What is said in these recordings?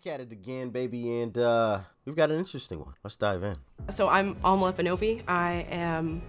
Back at it again, baby, and we've got an interesting one. Let's dive in. So I'm Amala Ekpunobi. I am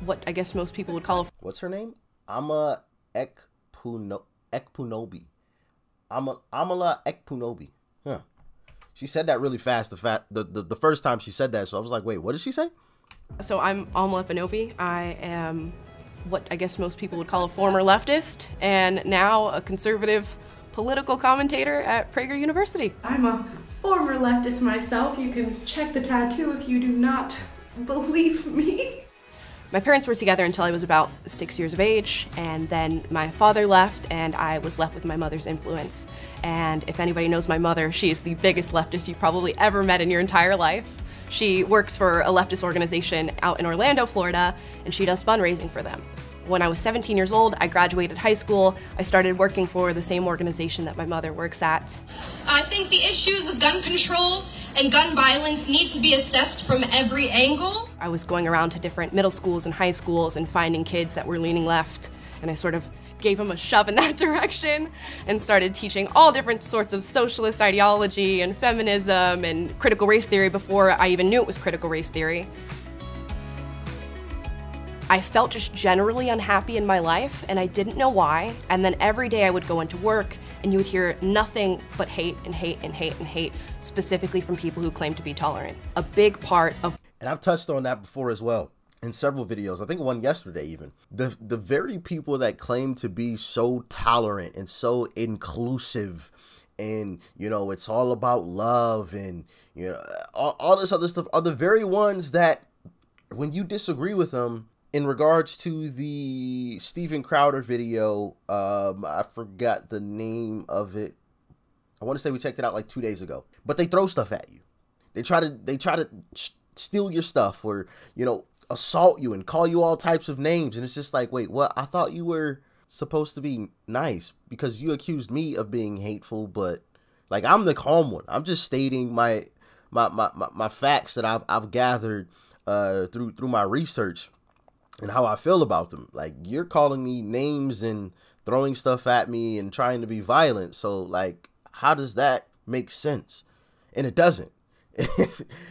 what I guess most people would call What's her name? Amala Ekpunobi. Amala Ekpunobi. Huh. She said that really fast. The first time she said that, so I was like, wait, what did she say? So I'm Amala Ekpunobi. I am what I guess most people would call a former leftist, and now a conservative political commentator at Prager University. I'm a former leftist myself. You can check the tattoo if you do not believe me. My parents were together until I was about 6 years of age, and then my father left, and I was left with my mother's influence. And if anybody knows my mother, she is the biggest leftist you've probably ever met in your entire life. She works for a leftist organization out in Orlando, Florida, and she does fundraising for them. When I was 17 years old, I graduated high school. I started working for the same organization that my mother works at. I think the issues of gun control and gun violence need to be assessed from every angle. I was going around to different middle schools and high schools and finding kids that were leaning left, and I sort of gave them a shove in that direction and started teaching all different sorts of socialist ideology and feminism and critical race theory before I even knew it was critical race theory. I felt just generally unhappy in my life, and I didn't know why. And then every day I would go into work, and you would hear nothing but hate and hate and hate and hate, specifically from people who claim to be tolerant. A big part of— And I've touched on that before as well in several videos. I think one yesterday even. The very people that claim to be so tolerant and so inclusive, and, you know, it's all about love and, you know, all this other stuff, are the very ones that, when you disagree with them, in regards to the Steven Crowder video, I forgot the name of it. I want to say we checked it out like 2 days ago. But they throw stuff at you. They try to steal your stuff, or, you know, assault you and call you all types of names. And it's just like, wait, what? I thought you were supposed to be nice because you accused me of being hateful, but like, I'm the calm one. I'm just stating my facts that I've gathered through my research and how I feel about them. Like, you're calling me names and throwing stuff at me and trying to be violent. So, like, how does that make sense? And it doesn't.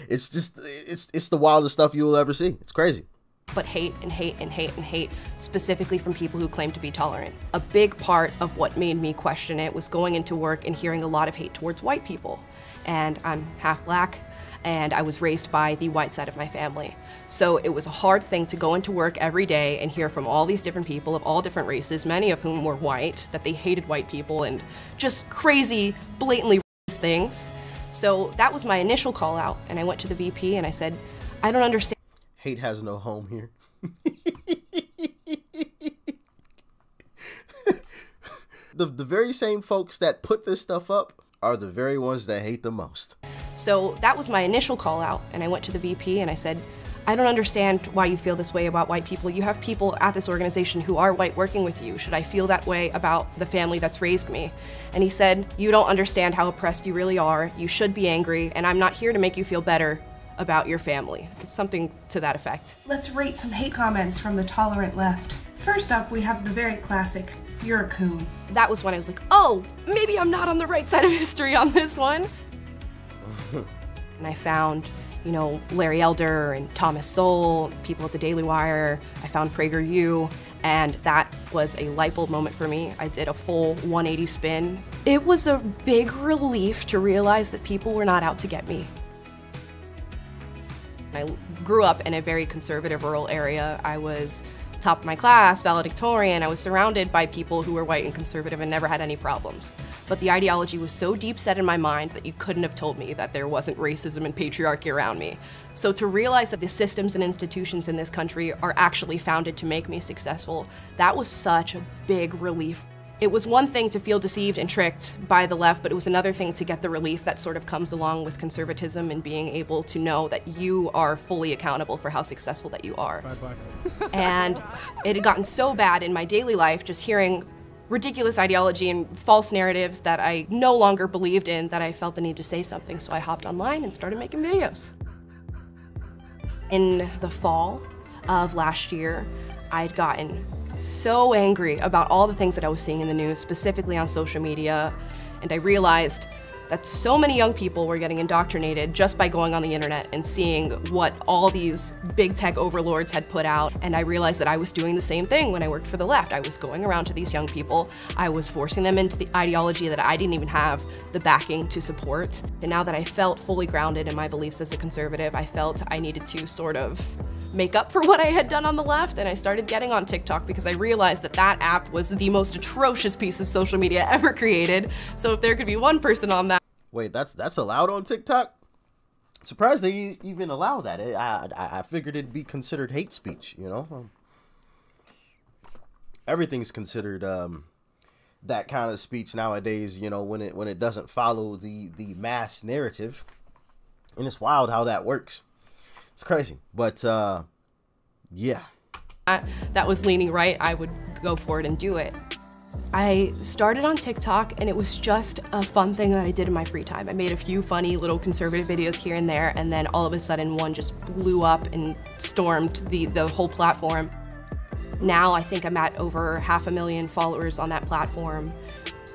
It's just, it's the wildest stuff you will ever see. It's crazy. But hate and hate and hate and hate, specifically from people who claim to be tolerant. A big part of what made me question it was going into work and hearing a lot of hate towards white people. And I'm half black, and I was raised by the white side of my family. So it was a hard thing to go into work every day and hear from all these different people of all different races, many of whom were white, that they hated white people and just crazy, blatantly racist things. So that was my initial call out, and I went to the VP and I said, I don't understand. Hate has no home here. The very same folks that put this stuff up are the very ones that hate the most. So that was my initial call out, and I went to the VP and I said, I don't understand why you feel this way about white people. You have people at this organization who are white working with you. Should I feel that way about the family that's raised me? And he said, you don't understand how oppressed you really are. You should be angry, and I'm not here to make you feel better about your family. Something to that effect. Let's rate some hate comments from the tolerant left. First up, we have the very classic, "You're a coon." That was when I was like, oh, maybe I'm not on the right side of history on this one. And I found, you know, Larry Elder and Thomas Sowell, people at the Daily Wire. I found PragerU, and that was a light bulb moment for me. I did a full 180 spin. It was a big relief to realize that people were not out to get me. I grew up in a very conservative rural area. I was top of my class, valedictorian. I was surrounded by people who were white and conservative and never had any problems. But the ideology was so deep set in my mind that you couldn't have told me that there wasn't racism and patriarchy around me. So to realize that the systems and institutions in this country are actually founded to make me successful, that was such a big relief. It was one thing to feel deceived and tricked by the left, but it was another thing to get the relief that sort of comes along with conservatism and being able to know that you are fully accountable for how successful that you are. And it had gotten so bad in my daily life, just hearing ridiculous ideology and false narratives that I no longer believed in, that I felt the need to say something. So I hopped online and started making videos. In the fall of last year, I'd gotten so angry about all the things that I was seeing in the news, specifically on social media, and I realized that so many young people were getting indoctrinated just by going on the internet and seeing what all these big tech overlords had put out. And I realized that I was doing the same thing when I worked for the left. I was going around to these young people. I was forcing them into the ideology that I didn't even have the backing to support. And now that I felt fully grounded in my beliefs as a conservative, I felt I needed to sort of make up for what I had done on the left, and I started getting on TikTok because I realized that that app was the most atrocious piece of social media ever created. So if there could be one person on that. Wait, that's allowed on TikTok? I'm surprised they even allow that. I figured it'd be considered hate speech, you know? Everything's considered that kind of speech nowadays, you know, when it doesn't follow the mass narrative. And it's wild how that works. It's crazy, but yeah. That was leaning right, I would go for it and do it. I started on TikTok and it was just a fun thing that I did in my free time. I made a few funny little conservative videos here and there, and then all of a sudden one just blew up and stormed the whole platform. Now I think I'm at over 500,000 followers on that platform.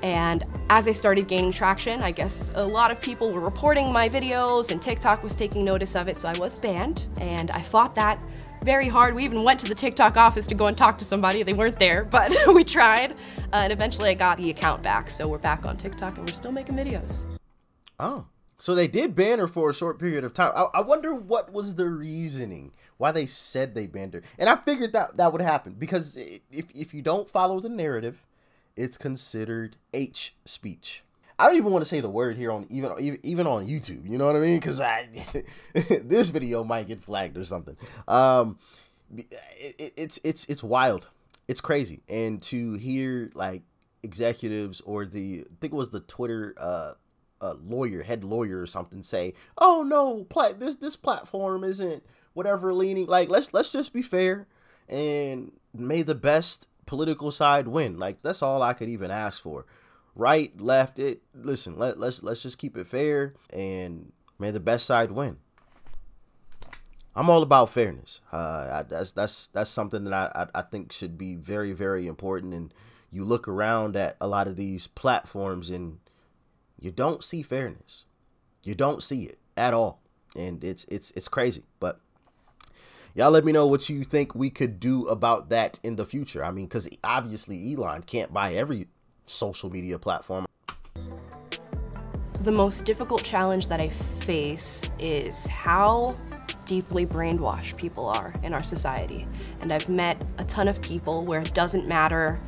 And as I started gaining traction, I guess a lot of people were reporting my videos and TikTok was taking notice of it, so I was banned, and I fought that very hard. We even went to the TikTok office to go and talk to somebody. They weren't there, but we tried, and eventually I got the account back, so we're back on TikTok and we're still making videos. Oh, so they did ban her for a short period of time. I wonder what was the reasoning, why they said they banned her. And I figured that would happen, because if you don't follow the narrative, it's considered H speech. I don't even want to say the word here on even on YouTube. You know what I mean? Because this video might get flagged or something. It's wild. It's crazy. And to hear like executives or I think it was the Twitter head lawyer or something say, "Oh no, this platform isn't whatever leaning." Like let's just be fair and may the best political side win. Like that's all I could even ask for. Right, left, listen, let's just keep it fair and may the best side win. I'm all about fairness. That's something that I think should be very, very important. And you look around at a lot of these platforms and you don't see fairness. You don't see it at all. And it's crazy. But y'all let me know what you think we could do about that in the future. I mean, because obviously Elon can't buy every social media platform. The most difficult challenge that I face is how deeply brainwashed people are in our society. And I've met a ton of people where it doesn't matter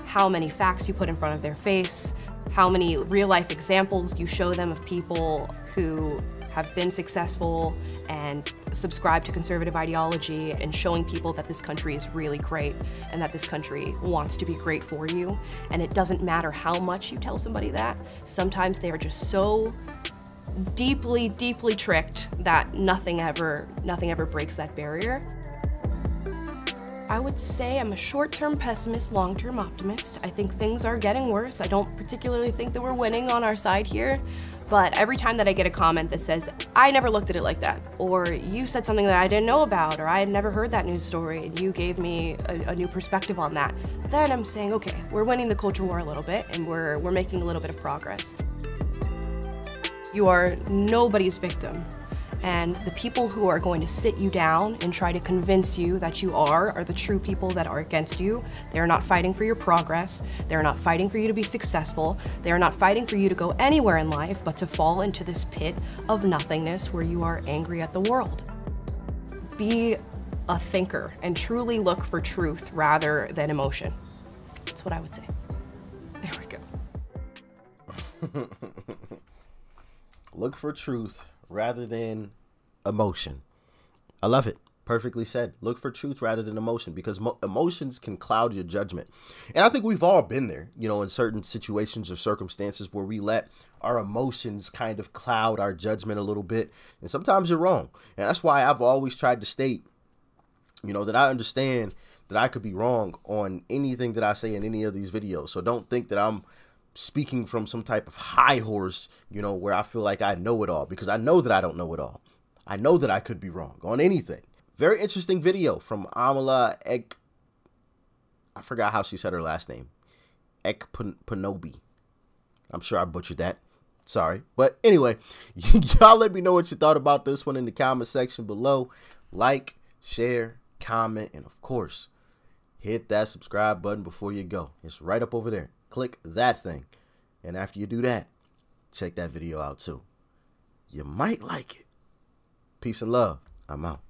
how many facts you put in front of their face, how many real-life examples you show them of people who have been successful and subscribe to conservative ideology, and showing people that this country is really great and that this country wants to be great for you. And it doesn't matter how much you tell somebody that. Sometimes they are just so deeply, deeply tricked that nothing ever breaks that barrier. I would say I'm a short-term pessimist, long-term optimist. I think things are getting worse. I don't particularly think that we're winning on our side here, but every time that I get a comment that says, "I never looked at it like that," or "You said something that I didn't know about," or "I had never heard that news story and you gave me a new perspective on that," then I'm saying, okay, we're winning the culture war a little bit and we're making a little bit of progress. You are nobody's victim. And the people who are going to sit you down and try to convince you that you are the true people that are against you. They're not fighting for your progress. They're not fighting for you to be successful. They're not fighting for you to go anywhere in life, but to fall into this pit of nothingness where you are angry at the world. Be a thinker and truly look for truth rather than emotion. That's what I would say. There we go. Look for truth rather than emotion. I love it. Perfectly said. Look for truth rather than emotion, because emotions can cloud your judgment. And I think we've all been there, you know, in certain situations or circumstances where we let our emotions kind of cloud our judgment a little bit. And sometimes you're wrong. And that's why I've always tried to state, you know, that I understand that I could be wrong on anything that I say in any of these videos. So don't think that I'm speaking from some type of high horse, you know, where I feel like I know it all, because I know that I don't know it all. I know that I could be wrong on anything. Very interesting video from Amala I forgot how she said her last name. Ekpunobi. I'm sure I butchered that. Sorry. But anyway, y'all let me know what you thought about this one in the comment section below. Like, share, comment, and of course, hit that subscribe button before you go. It's right up over there. Click that thing. And after you do that, check that video out too. You might like it. Peace and love. I'm out.